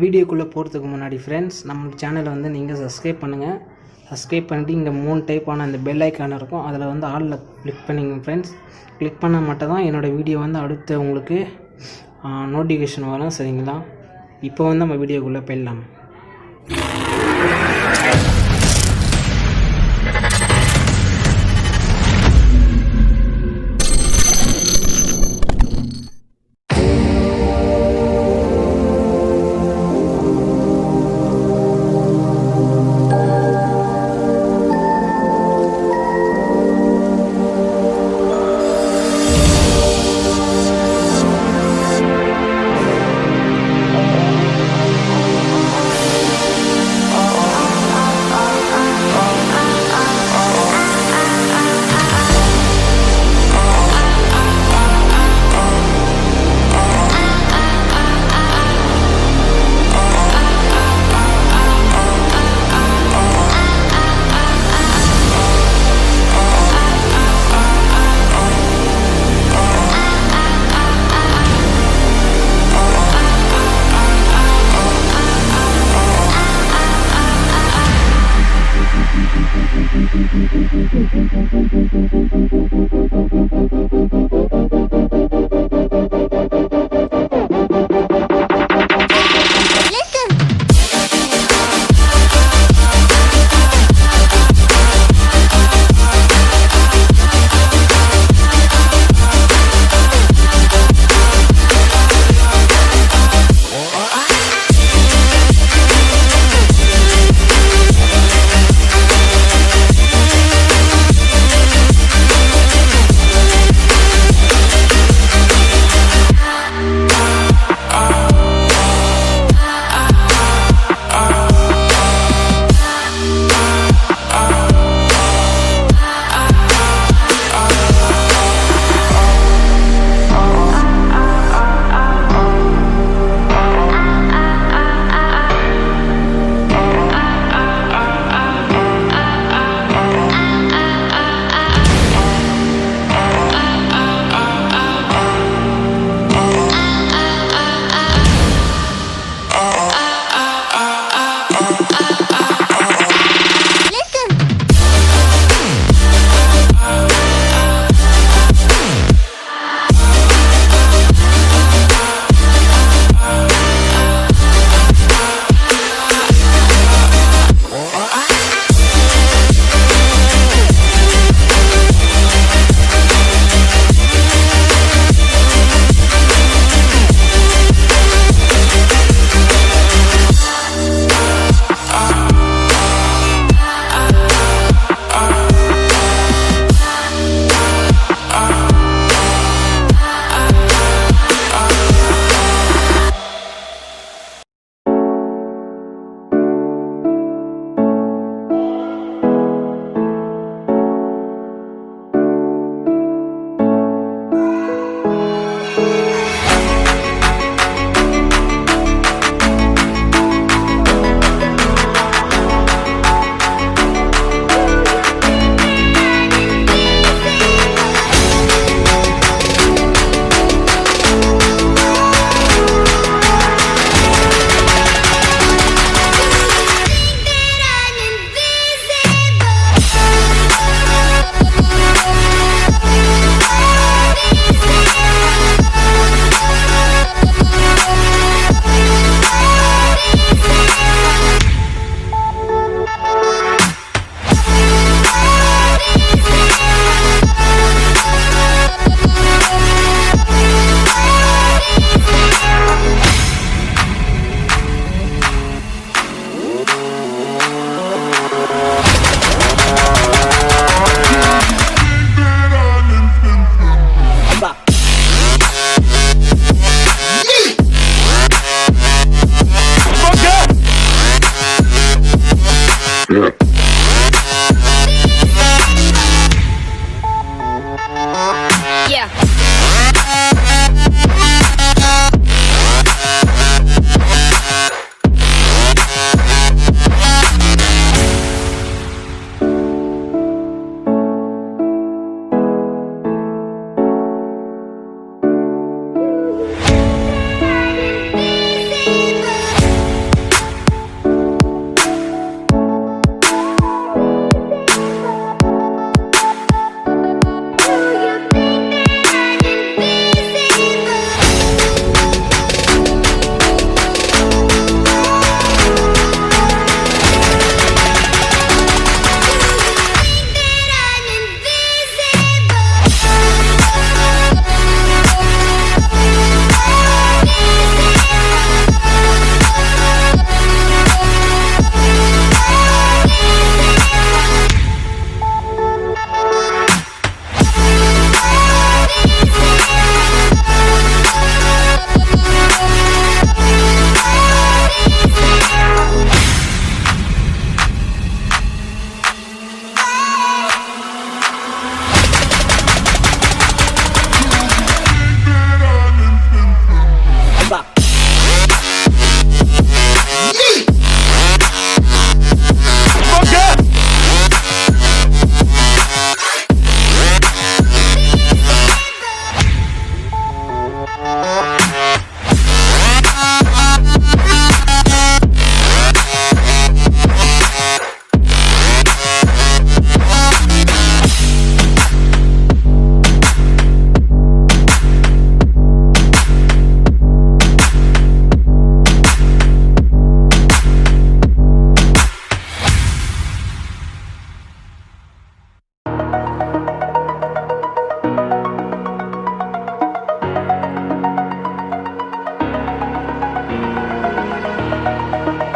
வீடியோக்குள்ளே போகிறதுக்கு முன்னாடி ஃப்ரெண்ட்ஸ், நம்ம சேனலை வந்து நீங்கள் சப்ஸ்கிரைப் பண்ணுங்கள். சப்ஸ்கிரைப் பண்ணிவிட்டு இங்கே 3 டைப்பான அந்த பெல் ஐக்கான் இருக்கும், அதில் வந்து ஆலில் கிளிக் பண்ணிங்க ஃப்ரெண்ட்ஸ். கிளிக் பண்ணால் மட்டும் தான் என்னோடய வீடியோ வந்து அடுத்து உங்களுக்கு நோட்டிஃபிகேஷன் வரும், சரிங்களா? இப்போ வந்து நம்ம வீடியோக்குள்ளே போயிடலாம்.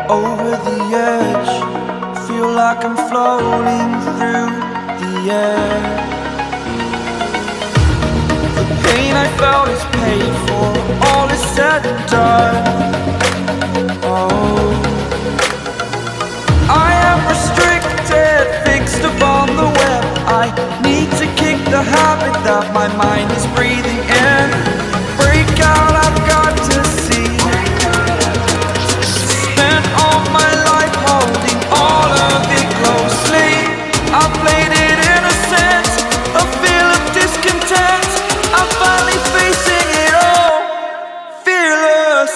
over the edge. Feel like I'm floating through the air. The pain I felt is paid for, all is said and done. Oh, I am restricted, fixed upon the web. I need to kick the habit that my mind is breathing in. Break out, I've got to see. Spent all my life holding all of it closely. I played it innocent, a feel of discontent. I'm finally facing it all, fearless.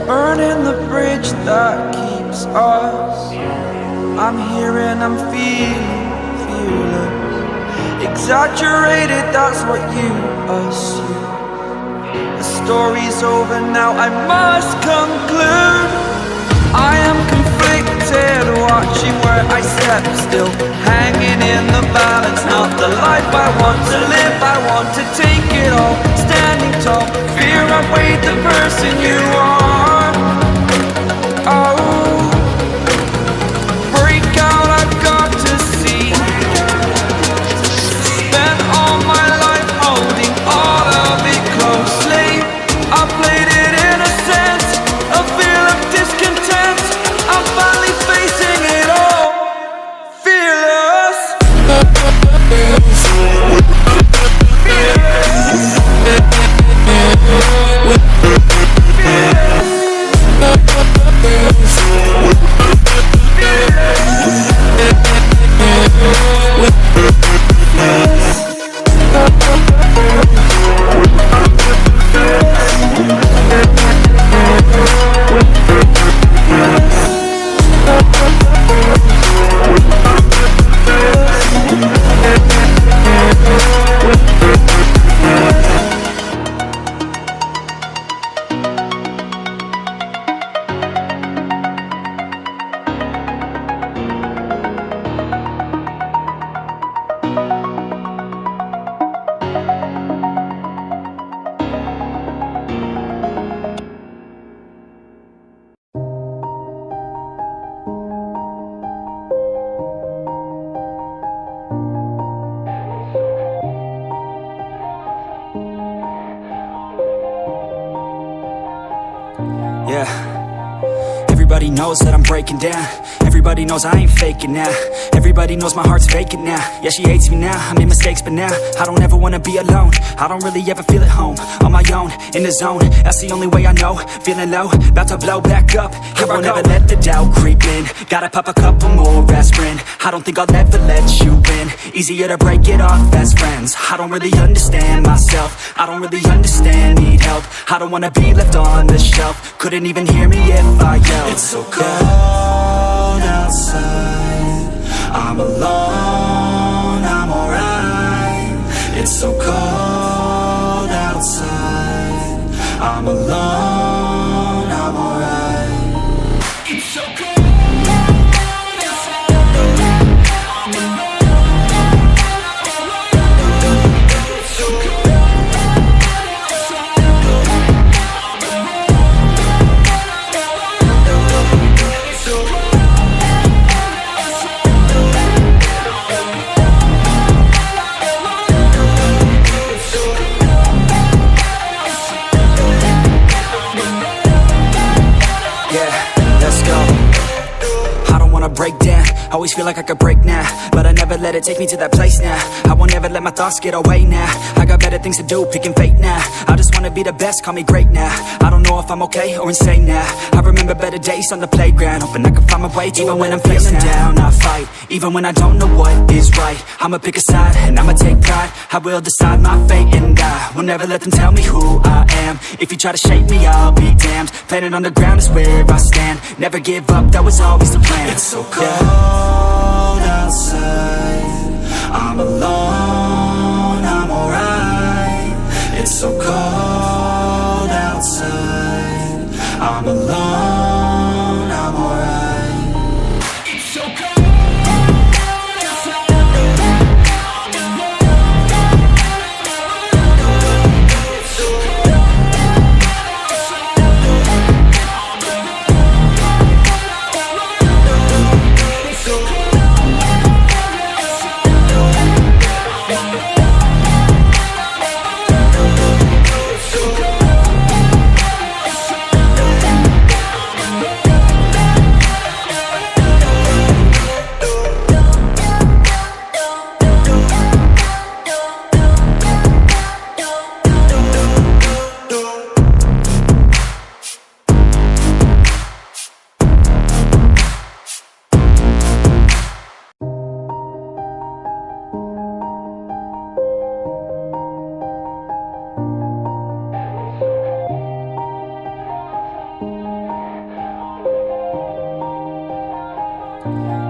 Burning the bridge that keeps us. I'm here and I'm feeling fearless. Exaggerated, that's what you assume. The story's over now, I must conclude. I am conflicted, watching where I step still, hanging in the balance. Not the life I want to live, I want to take it all. Standing tall, fear outweighed the person you are. Oh, break out, I've got to see. Spent all my life holding all of it closely. I played it innocent, a feel of discontent. I'm finally facing it all, fearless. Yeah, everybody knows that I'm breaking down. Everybody knows I ain't faking now. Everybody knows my heart's vacant now. Yeah, she hates me now, I made mistakes but now I don't ever wanna be alone. I don't really ever feel at home. On my own, in the zone, that's the only way I know. Feeling low, about to blow back up. Here I won't ever let the doubt creep in. Gotta pop a couple more aspirin. I don't think I'll ever let you in. Easier to break it off best friends. I don't really understand myself. I don't really understand, need help. I don't wanna be left on the shelf. Couldn't even hear me if I yelled. It's so cold outside, I'm alone, I'm alright. It's so cold outside, I'm alone, I'm alright. It's so cold outside, I'm alone. It's so cold outside, break down, Always feel like I could break now, but I never let it take me to that place now. I won't ever let my thoughts get away now. I got better things to do, picking fate now. I just wanna be the best, call me great now. I don't know if I'm okay or insane now. I remember better days on the playground, hoping I can find my way to even when I'm feeling down, I fight. Even when I don't know what is right, I'ma pick a side and I'ma take pride. I will decide my fate and I will never let them tell me who I am. If you try to shape me, I'll be damned. Planet on the ground is where I stand. Never give up, that was always the plan. It's so cold outside, I'm alone, I'm alright. It's so cold outside, I'm alone, I'm alright. It's so cold.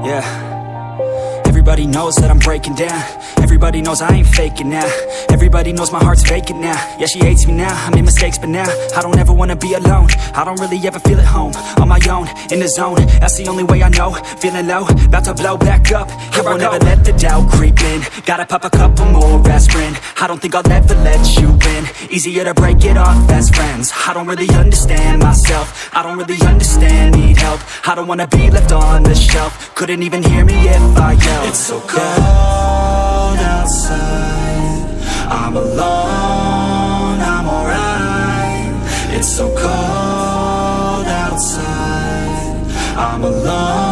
Yeah. Everybody knows that I'm breaking down. Everybody knows I ain't faking now. Everybody knows my heart's vacant now. Yeah, she hates me now, I made mistakes but now I don't ever wanna be alone. I don't really ever feel at home. On my own, in the zone, that's the only way I know. Feeling low, about to blow back up. I won't ever let the doubt creep in. Gotta pop a couple more aspirin. I don't think I'll ever let you in. Easier to break it off best friends. I don't really understand myself. I don't really understand, need help. I don't wanna be left on the shelf. Couldn't even hear me if I yelled. It's so cold outside, I'm alone, I'm alright. It's so cold outside, I'm alone.